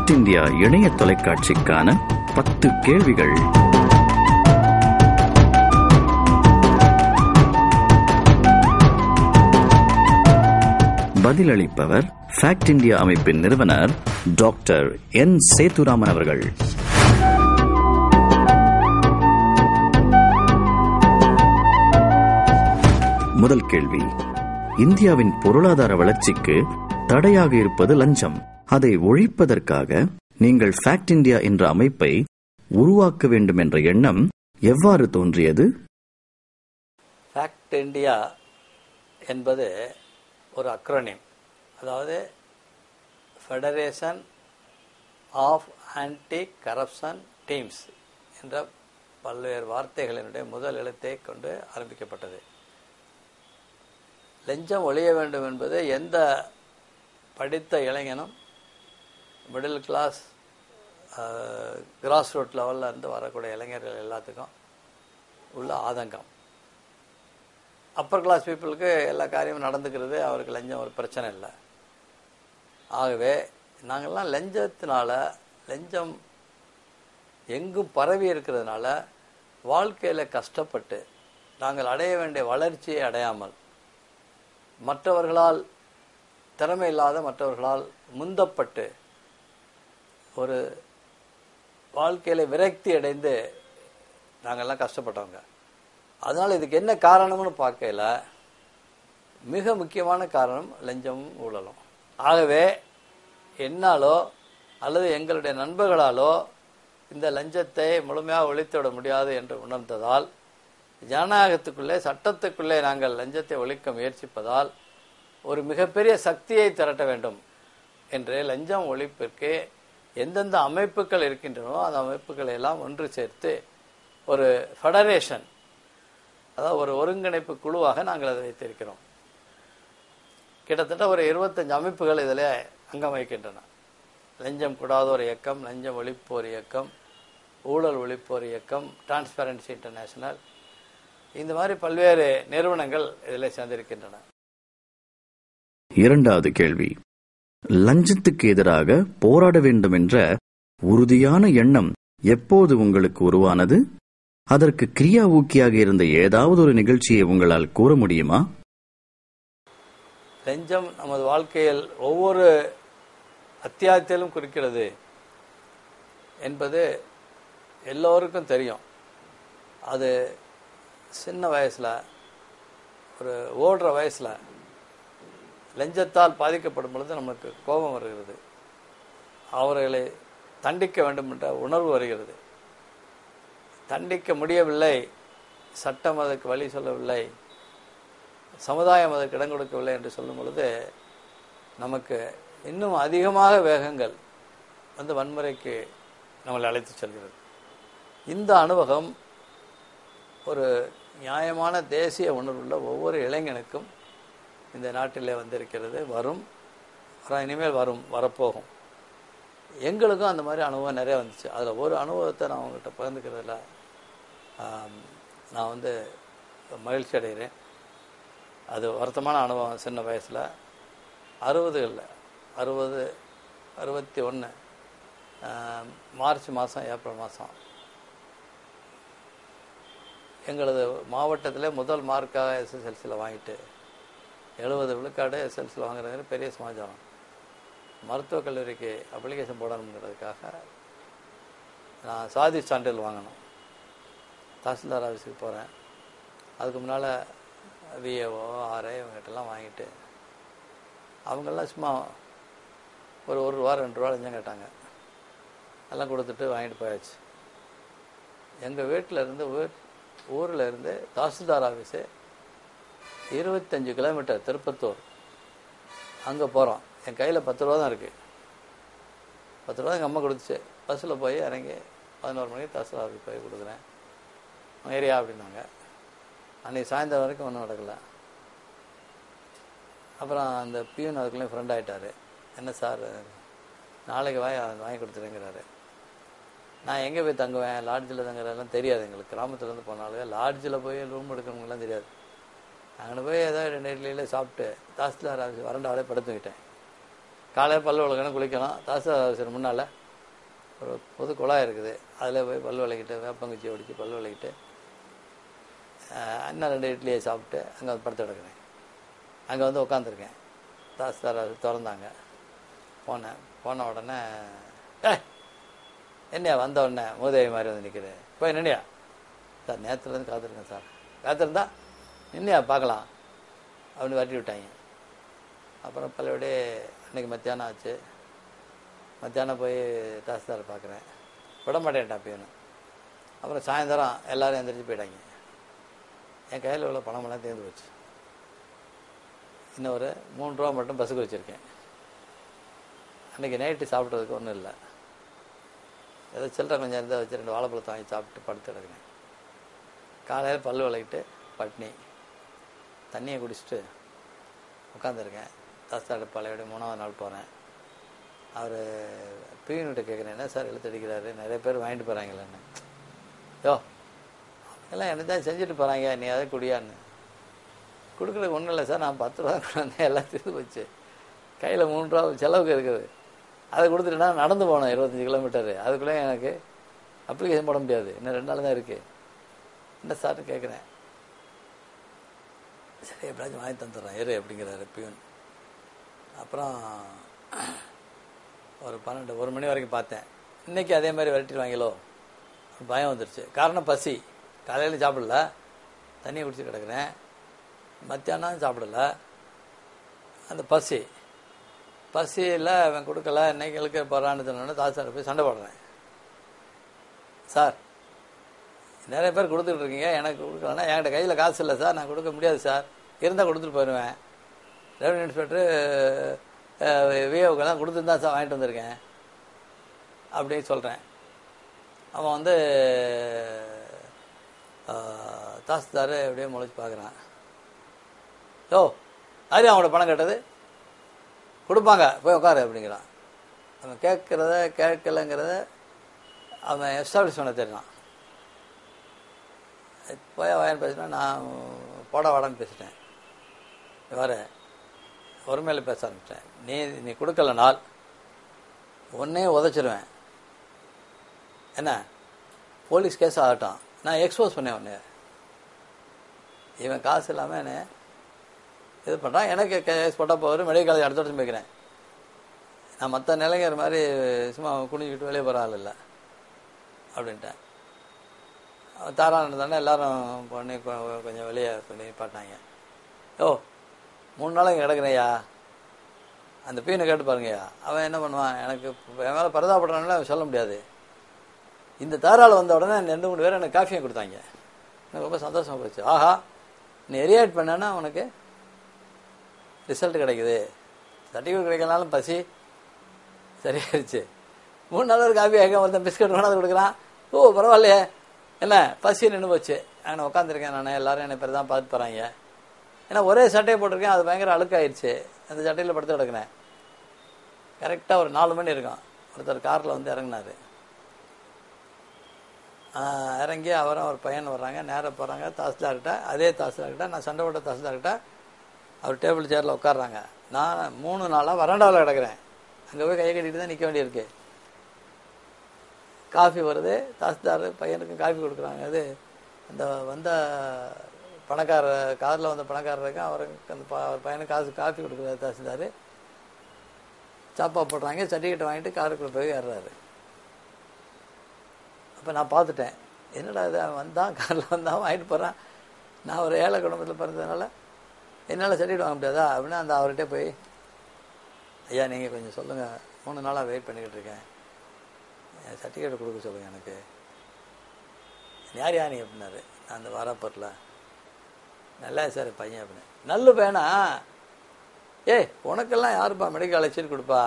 Fact India இணைய தொலைக்காட்சிக்கான 10 கேள்விகள். பதிலளிப்பவர் fact India அமைப்பின் நிறுவனர் டாக்டர் என் சேதுராமன் அவர்கள். முதல் கேள்வி: இந்தியாவின் பொருளாதார வளர்ச்சிக்கு தடையாக இருப்பது லஞ்சம். அதை ஒழிப்பதற்காக நீங்கள் ஃபேக்ட் இந்தியா என்ற அமைப்பை உருவாக்க வேண்டும் என்ற எண்ணம் எவ்வாறு தோன்றியது? ஃபேக்ட் இந்தியா என்பது ஒரு அக்ரோனிம், அதாவது federation of anti corruption teams என்ற பல்வேறு வார்த்தைகளினுடைய முதல் எழுத்தை கொண்டு ஆரம்பிக்கப்பட்டது. லஞ்சம் ஒழிய வேண்டும் என்பது எந்த படித்த இளைஞனும் மிடில் கிளாஸ் கிராஸ் ரூட் லெவலில் இருந்து வரக்கூடிய இளைஞர்கள் எல்லாத்துக்கும் உள்ள ஆதங்கம். அப்பர் கிளாஸ் பீப்புளுக்கு எல்லா காரியமும் நடந்துக்கிறது, அவருக்கு லஞ்சம் ஒரு பிரச்சனை இல்லை. ஆகவே நாங்கள்லாம் லஞ்சம் எங்கும் பரவி இருக்கிறதுனால வாழ்க்கையில் கஷ்டப்பட்டு நாங்கள் அடைய வேண்டிய வளர்ச்சியை அடையாமல் மற்றவர்களால் திறமை இல்லாத மற்றவர்களால் முந்தப்பட்டு ஒரு வாழ்க்கையில் விரக்தி அடைந்து நாங்கள்லாம் கஷ்டப்பட்டவங்க. அதனால் இதுக்கு என்ன காரணம்னு பார்க்கல, மிக முக்கியமான காரணம் லஞ்சமும் ஊழலும். ஆகவே என்னாலோ அல்லது எங்களுடைய நண்பர்களாலோ இந்த லஞ்சத்தை முழுமையாக ஒழித்துவிட முடியாது என்று உணர்ந்ததால், ஜனநாயகத்துக்குள்ளே சட்டத்துக்குள்ளே நாங்கள் லஞ்சத்தை ஒழிக்க முயற்சிப்பதால் ஒரு மிகப்பெரிய சக்தியை திரட்ட வேண்டும் என்று லஞ்சம் ஒழிப்பிற்கு எந்தெந்த அமைப்புகள் இருக்கின்றனோ அந்த அமைப்புகளை எல்லாம் ஒன்று சேர்த்து ஒரு ஃபெடரேஷன், அதாவது ஒரு ஒருங்கிணைப்பு குழுவாக நாங்கள் அதை வைத்திருக்கிறோம். கிட்டத்தட்ட ஒரு 25 அமைப்புகள் இதில் அங்கம் வகிக்கின்றன. லஞ்சம் கூடாதோர் இயக்கம், லஞ்சம் ஒழிப்போர் இயக்கம், ஊழல் ஒழிப்போர் இயக்கம், டிரான்ஸ்பரன்சி இன்டர்நேஷனல், இந்த மாதிரி பல்வேறு நிறுவனங்கள் இதில் சேர்ந்திருக்கின்றன. இரண்டாவது கேள்வி: லஞ்சத்துக்கு எதிராக போராட வேண்டும் என்ற உறுதியான எண்ணம் எப்போது உங்களுக்கு உருவானது? அதற்கு கிரியா ஊக்கியாக இருந்த ஏதாவது ஒரு நிகழ்ச்சியை உங்களால் கூற முடியுமா? லஞ்சம் நமது வாழ்க்கையில் ஒவ்வொரு அத்தியாயத்திலும் குறிக்கிறது என்பது எல்லோருக்கும் தெரியும். அது சின்ன வயசில், ஒரு ஓடுற வயசில் லஞ்சத்தால் பாதிக்கப்படும் பொழுது நமக்கு கோபம் வருகிறது, அவர்களை தண்டிக்க வேண்டும் என்ற உணர்வு வருகிறது. தண்டிக்க முடியவில்லை, சட்டம் அதற்கு வழி சொல்லவில்லை, சமுதாயம் அதற்கு இடம் கொடுக்கவில்லை என்று சொல்லும் பொழுது நமக்கு இன்னும் அதிகமாக வேகங்கள் வந்து வன்முறைக்கு நம்மளை அழைத்து செல்கிறது. இந்த அனுபவம் ஒரு நியாயமான தேசிய உணர்வுள்ள ஒவ்வொரு இளைஞனுக்கும் இந்த நாட்டிலே வந்திருக்கிறது, இனிமேல் வரப்போகும். எங்களுக்கும் அந்த மாதிரி அனுபவம் நிறைய வந்துச்சு. அதில் ஒரு அனுபவத்தை நான் உங்கள்கிட்ட பகிர்ந்துக்கிறதுல நான் வந்து மகிழ்ச்சி அடைகிறேன். அது வருத்தமான அனுபவம். சின்ன வயசில் 61 மார்ச் மாதம், ஏப்ரல் மாதம் எங்களது மாவட்டத்தில் முதல் மார்க்காக எஸ்எஸ்எல்சியில் வாங்கிட்டு 70 விழுக்காடு எஸ்எல்சியில் வாங்குறது பெரிய சமாச்சாரம். மருத்துவக் கல்லூரிக்கு அப்ளிகேஷன் போடணுங்கிறதுக்காக நான் சாதி சான்றிதழ் வாங்கணும். தாசில்தார் ஆஃபீஸுக்கு போகிறேன். அதுக்கு முன்னால் விஏஓ, ஆர்ஐ இவங்ககிட்டலாம் வாங்கிட்டு அவங்கெல்லாம் சும்மா ஒரு ரூபா 2 ரூபா லஞ்சம் கேட்டாங்க. எல்லாம் கொடுத்துட்டு வாங்கிட்டு போயாச்சு. எங்கள் வீட்டில் இருந்து ஊரில் இருந்து தாசில்தார் ஆஃபீஸு 25 கிலோமீட்டர், திருப்பத்தூர். அங்கே போகிறோம். என் கையில் 10 ரூபா தான் இருக்குது. 10 ரூபா எங்கள் அம்மா கொடுத்துச்சு. பஸ்ஸில் போய் இறங்கி 11 மணிக்கு தாசில்தார் ஆஃபீஸ் போய் கொடுக்குறேன். ஏரியா அப்படின்னாங்க. அன்றைக்கி சாயந்தரம் வரைக்கும் ஒன்றும் நடக்கலை. அப்புறம் அந்த பியூன் அதுக்குள்ளேயும் ஃப்ரெண்ட் ஆகிட்டார். என்ன சார், நாளைக்கு வாங்கி கொடுத்துருங்கிறாரு. நான் எங்கே போய் தங்குவேன், லாட்ஜில் தங்குறதெல்லாம் தெரியாது எங்களுக்கு. கிராமத்துலேருந்து போனாலும் லாட்ஜில் போய் ரூம் எடுக்கணுங்கலாம் தெரியாது. அங்கே போய் ஏதாவது 2 இட்லியில் சாப்பிட்டு தாசில்தார் ஆஃபீஸ் வரண்டாவிலே படுத்துக்கிட்டேன். காலையில் பல்லு விளக்கணும், குளிக்கணும். தாசில்தார் ஆஃபீஸர் முன்னால் ஒரு பொது குழாய் இருக்குது, அதில் போய் பல் விளக்கிட்டு வேப்பங்குச்சி ஒடிச்சு பல் விளக்கிட்டு இன்னும் 2 இட்லியை சாப்பிட்டு அங்கே வந்து படுத்து கிடக்குறேன். அங்கே வந்து உட்காந்துருக்கேன். தாஸ்தார் திறந்தாங்க. போன உடனே என்னையா வந்த உடனே மூதேவி மாதிரி வந்து நிற்கிறேன். போய் நின்னையா சார், நேரத்துலேருந்து காத்திருக்கேன் சார். காத்திருந்தா நின்னையா பார்க்கலாம் அப்படின்னு வரட்டி விட்டாங்க. அப்புறம் பல்லபடியே அன்றைக்கி மத்தியானம் ஆச்சு. மத்தியானம் போய் தாஸ்தாரை பார்க்குறேன். விட மாட்டேன்ட்டான் பையனு. அப்புறம் சாயந்தரம் எல்லோரும் எந்திரிச்சு போயிட்டாங்க. என் கையில் உள்ள பணமெல்லாம் தேர்ந்து போச்சு. இன்னும் ஒரு 3 ரூபா மட்டும் பஸ்ஸுக்கு வச்சுருக்கேன். அன்றைக்கி நைட்டு சாப்பிட்றதுக்கு ஒன்றும் இல்லை. ஏதோ சில்லறை கொஞ்சம் இருந்தால் வச்சு 2 வாழைப்பழத்தை வாங்கி சாப்பிட்டு படுத்து கிடக்குறேன். காலையில் பல் விளக்கிட்டு பட்னி தண்ணியை குடிச்சிட்டு உட்காந்துருக்கேன். தாஸ்தார் பழையபடி 3ஆவது நாள் போகிறேன். அவர் பியூன்கிட்ட கேட்குறேன், என்ன சார் இழுத்தடிக்கிறாரு, நிறைய பேர் வாங்கிட்டு போகிறாங்களேன்னு. யோ எல்லாம் என்ன தான் செஞ்சுட்டு போகிறாங்க, நீ அதை குடியான்னு. கொடுக்குறதுக்கு ஒன்றும் இல்லை சார், நான் 10 ரூபா கொண்டாந்தேன், எல்லாம் தீர்ந்து போச்சு. கையில் 3 ரூபா செலவுக்கு இருக்குது. அதை கொடுத்துட்டுனா நடந்து போனோம் 25 கிலோமீட்டரு. அதுக்குள்ளே எனக்கு அப்ளிகேஷன் போட முடியாது, இன்னும் 2 நாள் தான் இருக்குது. என்ன சார்னு கேட்குறேன். சரி எப்படியாச்சும் வாங்கி தந்துடுறேன் இரு அப்படிங்கிறாரு பியூன். அப்புறம் ஒரு 1 மணி வரைக்கும் பார்த்தேன். இன்றைக்கி அதே மாதிரி விரட்டிடுவாங்களோ பயம் வந்துருச்சு. காரணம் பசி. காலையில் சாப்பிடல, தண்ணியை குடிச்சு கிடக்குறேன். மத்தியானம் சாப்பிடல, அந்த பசியில் அவன் கொடுக்கல, இன்னைக்கு இழுக்க போகிறான்னு சொன்னோன்னே தாஸ்தார் போய் சண்டை போடுறேன். சார் நிறைய பேர் கொடுத்துக்கிட்டு இருக்கீங்க, எனக்கு கொடுக்கலன்னா என்கிட்ட கையில் காசு இல்லை சார், நான் கொடுக்க முடியாது சார், இருந்தால் கொடுத்துட்டு போயிடுவேன். ரெவன்யூ இன்ஸ்பெக்டரு விஓக்கெல்லாம் கொடுத்துட்டு தான் சார் வாங்கிட்டு வந்திருக்கேன் அப்படின்னு சொல்கிறேன். அவன் வந்து தாஸ்தார் எப்படியே முளைச்சி பார்க்குறான். யோ யாரு அவனோட பணம் கேட்டது, கொடுப்பாங்க போய் உட்காரு அப்படிங்கிறான். அவன் கேட்குறத கேட்கலைங்கிறத அவன் எஸ்டாப்ளிஷ் பண்ண தெரியும். போய் வாயன்னு பேசினா நான் போட வாடான்னு பேசிட்டேன். வேறு ஒருமையில் பேச ஆரம்பித்தேன். நீ கொடுக்கலனால் ஒன்னே உதச்சிடுவேன், என்ன போலீஸ் கேஸ் ஆகட்டும், நான் எக்ஸ்போஸ் பண்ணேன் ஒன்று. இவன் காசு இல்லாமல் என்ன இது பண்ணுறான், எனக்கு கேஸ் போட்டால் போகிற மெடிக்கல் காலேஜ் அடுத்த வருஷம் போய்க்கிறேன். நான் மற்ற நிலைஞர் மாதிரி சும்மா குனிஞ்சிக்கிட்டு வெளியே போகிற ஆள் இல்லை அப்படின்ட்டேன். தாராளம் தானே எல்லோரும் பண்ணி கொஞ்சம் வெளியே பண்ணி பாட்டாங்க. யோ 3 நாள் இங்கே கிடக்குறேயா, அந்த பீனை கேட்டு பாருங்கய்யா. அவன் என்ன பண்ணுவான், எனக்கு என் மேலே பரதாப்படுறான்னு அவன் சொல்ல முடியாது. இந்த தாராளம் வந்த உடனே 2-3 பேர் எனக்கு காஃபியை கொடுத்தாங்க. எனக்கு ரொம்ப சந்தோஷமாக போச்சு. ஆஹா நீ எரியாட் பண்ணனா உனக்கு ரிசல்ட் கிடைக்குது, சர்டிஃபிகேட் கிடைக்கலனாலும் பசி சரியாயிருச்சு. 3 நாள் ஒரு காஃபி ஆக ஒருத்தன் பிஸ்கட் கொண்டாந்து கொடுக்குறான். ஓ பரவாயில்லையே, என்ன பசி நின்று போச்சு. அங்கே உட்காந்துருக்கேன் நான், எல்லோரும் என்னை பேர் தான் பார்த்து போகிறாங்க. ஏன்னா ஒரே சட்டையை போட்டிருக்கேன், அது பயங்கர அழுக்காயிடுச்சு. அந்த சட்டையில் படுத்து கிடக்குனேன். கரெக்டாக ஒரு 4 மணி இருக்கும். ஒருத்தர் காரில் வந்து இறங்கினார். இறங்கி அவரும் ஒரு பையன் வர்றாங்க, நேராக போகிறாங்க தாசில்தார்கிட்ட. அதே தாசில்தார்கிட்ட நான் சண்டை போட்ட தாசில்தார்கிட்ட அவர் டேபிள் சேரில் உட்காடுறாங்க. நான் 3 நாளாக வராண்டாவில் கிடக்கிறேன். அங்கே போய் கையை கட்டிட்டு தான் நிற்க வேண்டியிருக்கு. காஃபி வருது, தாசில்தார் பையனுக்கு காஃபி கொடுக்குறாங்க. அது அந்த வந்த பணக்கார காரில் வந்த பணக்காரருக்கு அவருக்கு அந்த அவர் பையனுக்கு காஃபி கொடுக்குறாரு தாசில்தார். சாப்பா போடுறாங்க, சர்டிஃபிகேட் வாங்கிட்டு காருக்குள்ளே போய் ஏறுறாரு. அப்போ நான் பார்த்துட்டேன், என்னடா இது வந்தான் காரில் வந்தான் வாங்கிட்டு போகிறான். நான் ஒரு ஏழை குடும்பத்தில் பிறந்ததுனால என்னால் சர்டிஃபிகேட் வாங்க முடியாதா அப்படின்னா அந்த அவர்கிட்ட போய், ஐயா நீங்கள் கொஞ்சம் சொல்லுங்கள், 3 நாளாக வெயிட் பண்ணிக்கிட்டு இருக்கேன், சர்டிஃபிகேட் கொடுக்க சொல்லுங்கள் எனக்கு. யார் நீ அப்படின்னாரு. நான் அந்த வாராப்பூரில். நல்லா சார் பையன் அப்படின்னு. நல்ல பையனா, ஏய் உனக்கெல்லாம் யாருப்பா மெடிக்கல் காலேஜ் சீட் கொடுப்பா,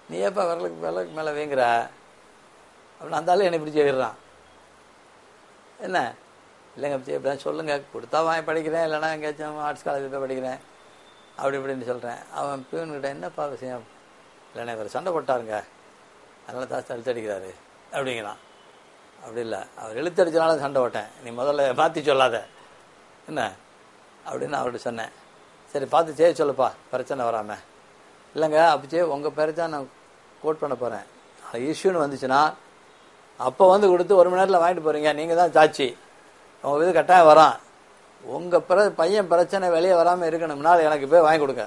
நீ ஏப்பா விரலுக்கு மேலே வேங்குற அப்படின்னு அந்த ஆள் என்னை பிடிச்சி எழுதுறான். என்ன இல்லைங்க பிடிச்சி எப்படிதான் சொல்லுங்கள், கொடுத்தா வாங்கி படிக்கிறேன், இல்லைனா எங்கேயாச்சும் ஆர்ட்ஸ் காலேஜில் போய் படிக்கிறேன் அப்படி இப்படின்னு சொல்கிறேன். அவன் பியூன்கிட்ட என்னப்பா விஷயம், இல்லைண்ணா இவர் சண்டை போட்டாருங்க அதனால தாஸ்தி இழுத்தடிக்கிறாரு அப்படிங்கிறான். அப்படி இல்லை, அவர் இழுத்தடிச்சனால சண்டை போட்டேன், நீ முதல்ல மாற்றி சொல்லாத என்ன அப்படின்னு அவர்கிட்ட சொன்னேன். சரி பார்த்து செய்ய சொல்லுப்பா பிரச்சனை வராமல். இல்லைங்க அப்படிச்சே உங்கள் பேரை தான் நான் கோட் பண்ண போகிறேன், இஷ்யூன்னு வந்துச்சுன்னா அப்போ வந்து கொடுத்து 1 மணி நேரத்தில் வாங்கிட்டு போகிறீங்க, நீங்கள் தான் சாட்சி, உங்கள் இது கட்டாயம் வரான், உங்கள் பையன் பிரச்சனை வெளியே வராமல் இருக்கணும்னா எனக்கு போய் வாங்கி கொடுங்க,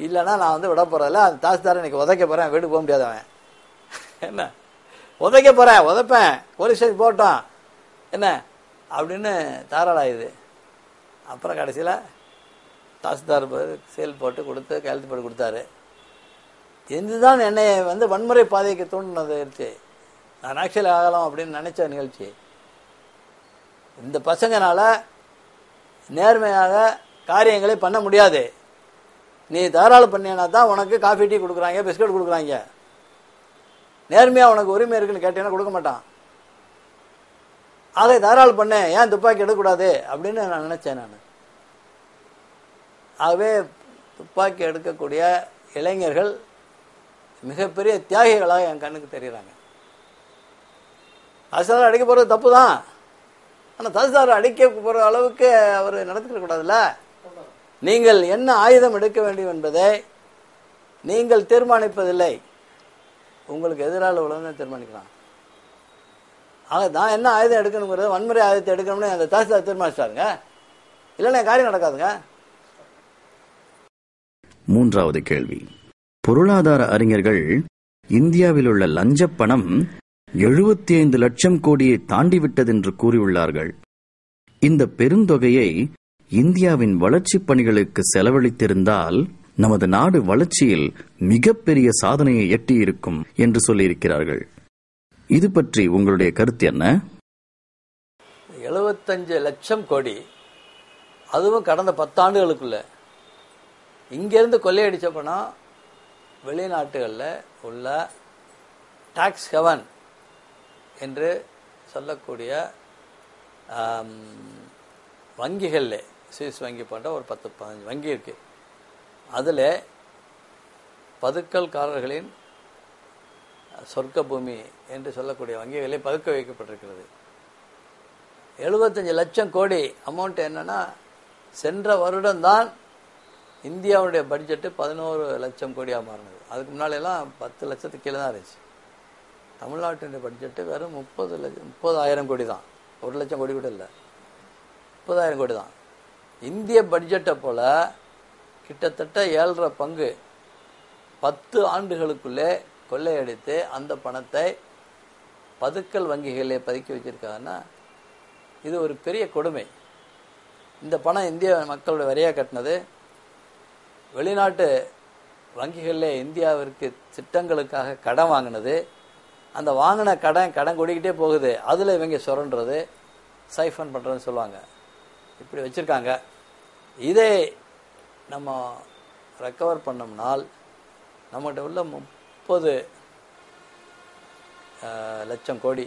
இல்லைன்னா நான் வந்து விட போகிறதில்ல, அந்த தாசில்தாரை இன்னைக்கு உதைக்க போகிறேன், வீட்டுக்கு போக முடியாது அவன், என்ன உதைக்க போகிறேன், உதைப்பேன், போலீஸ் ஸ்டேஷன் போட்டான் என்ன அப்படின்னு தாராளாயுது. அப்புறம் கடைசியில் தாசில்தார் சேல் போட்டு கொடுத்து கையெழுத்து போட்டு கொடுத்தாரு. இதுதான் என்னை வந்து வன்முறை பாதைக்கு தூண்டினது இருந்துச்சு. நான் ஆக்சுவலி ஆகலாம் அப்படின்னு நினைச்ச நிகழ்ச்சி. இந்த பசங்கனால நேர்மையாக காரியங்களை பண்ண முடியாது. நீ தாராள பண்ணினா தான் உனக்கு காஃபி டீ கொடுக்குறாங்க, பிஸ்கட் கொடுக்குறாங்க. நேர்மையாக உனக்கு உரிமை இருக்குன்னு கேட்டீங்கன்னா கொடுக்க மாட்டான். ஆக தாராள பண்ண, ஏன் துப்பாக்கி எடுக்கக்கூடாது அப்படின்னு நான் நினைச்சேன். நான் ஆகவே துப்பாக்கி எடுக்கக்கூடிய இளைஞர்கள் மிகப்பெரிய தியாகிகளாக என் கண்ணுக்கு தெரிகிறாங்க. தாசில்தார் அடிக்க போறது தப்பு தான், ஆனால் தாசில்தார் அடிக்க போற அளவுக்கு அவர் நடந்துக்க கூடாதுல்ல. நீங்கள் என்ன ஆயுதம் எடுக்க வேண்டும் என்பதை நீங்கள் தீர்மானிப்பதில்லை, உங்களுக்கு எதிராளி உள்ளவங்க தீர்மானிக்கலாம். ஆக நான் என்ன ஆயுதம் எடுக்கணுங்கிறது, வன்முறை ஆயுதத்தை எடுக்கணும்னு அந்த தாசில்தார் தீர்மானிச்சாருங்க, இல்லைன்னா காரியம் நடக்காதுங்க. 3வது கேள்வி. பொருளாதார அறிஞர்கள் இந்தியாவில் உள்ள லஞ்ச பணம் 75 லட்சம் கோடியை தாண்டிவிட்டது என்று கூறியுள்ளார்கள். இந்த பெருந்தொகையை இந்தியாவின் வளர்ச்சிப் பணிகளுக்கு செலவழித்திருந்தால் நமது நாடு வளர்ச்சியில் மிகப்பெரிய சாதனையை எட்டியிருக்கும் என்று சொல்லியிருக்கிறார்கள். இது பற்றி உங்களுடைய கருத்து என்ன? 75 லட்சம் கோடி, அதுவும் கடந்த 10 ஆண்டுகளுக்குள்ள இங்கிருந்து கொள்ளையடிச்ச பணம் வெளிநாட்டுகளில் உள்ள டாக்ஸ் ஹெவன் என்று சொல்லக்கூடிய வங்கிகளில், சுவிஸ் வங்கி போன்ற ஒரு 10-15 வங்கி இருக்கு. அதில் பதுக்கல்காரர்களின் சொர்க்க பூமி என்று சொல்லக்கூடிய வங்கிகளில் பதுக்க வைக்கப்பட்டிருக்கிறது. 75 லட்சம் கோடி அமௌண்ட் என்னன்னா, சென்ற வருடம்தான் இந்தியாவுடைய பட்ஜெட்டு 11 லட்சம் கோடியாக மாறினது. அதுக்கு முன்னாலெல்லாம் 10 லட்சத்துக்கு கீழே தான் இருந்துச்சு. தமிழ்நாட்டினுடைய பட்ஜெட்டு வெறும் 30,000 கோடி தான், 1 லட்சம் கோடி கூட இல்லை, 30,000 கோடி தான். இந்திய பட்ஜெட்டை போல கிட்டத்தட்ட 7.5 பங்கு 10 ஆண்டுகளுக்குள்ளே கொள்ளையடித்து அந்த பணத்தை பதுக்கல் வங்கிகளிலே பதுக்கி வச்சிருக்காங்கன்னா இது ஒரு பெரிய கொடுமை. இந்த பணம் இந்திய மக்களுடைய வரியாக கட்டினது, வெளிநாட்டு வங்கிகளில் இந்தியாவிற்கு திட்டங்களுக்காக கடன் வாங்கினது, அந்த வாங்கின கடன் கொடிக்கிட்டே போகுது, அதில் இவங்க சுரண்டுறது, சைஃபன் பண்ணுறதுன்னு சொல்லுவாங்க. இப்படி வச்சுருக்காங்க. இதை நம்ம ரெக்கவர் பண்ணோம்னால் நம்மகிட்ட உள்ள 30 லட்சம் கோடி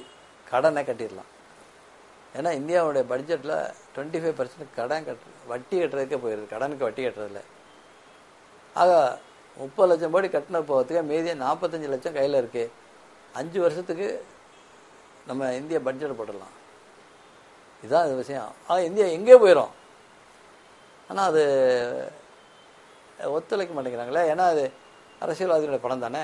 கடனை கட்டிடலாம். ஏன்னா இந்தியாவுடைய பட்ஜெட்டில் 25% கடன் வட்டி கட்டுறதுக்கே போயிடுது, கடனுக்கு வட்டி கட்டுறதில்ல. ஆக 30 லட்சம் கோடி கட்டின போகிறதுக்கு மீதி 45 லட்சம் கையில் இருக்கு. 5 வருஷத்துக்கு நம்ம இந்திய பட்ஜெட் போட்டுடலாம். இதுதான் இது விஷயம். இந்தியா எங்கே போயிடும், ஆனால் அது ஒத்துழைக்க மாட்டேங்கிறாங்களே. ஏன்னா அது அரசியல்வாதிகளுடைய பணம் தானே.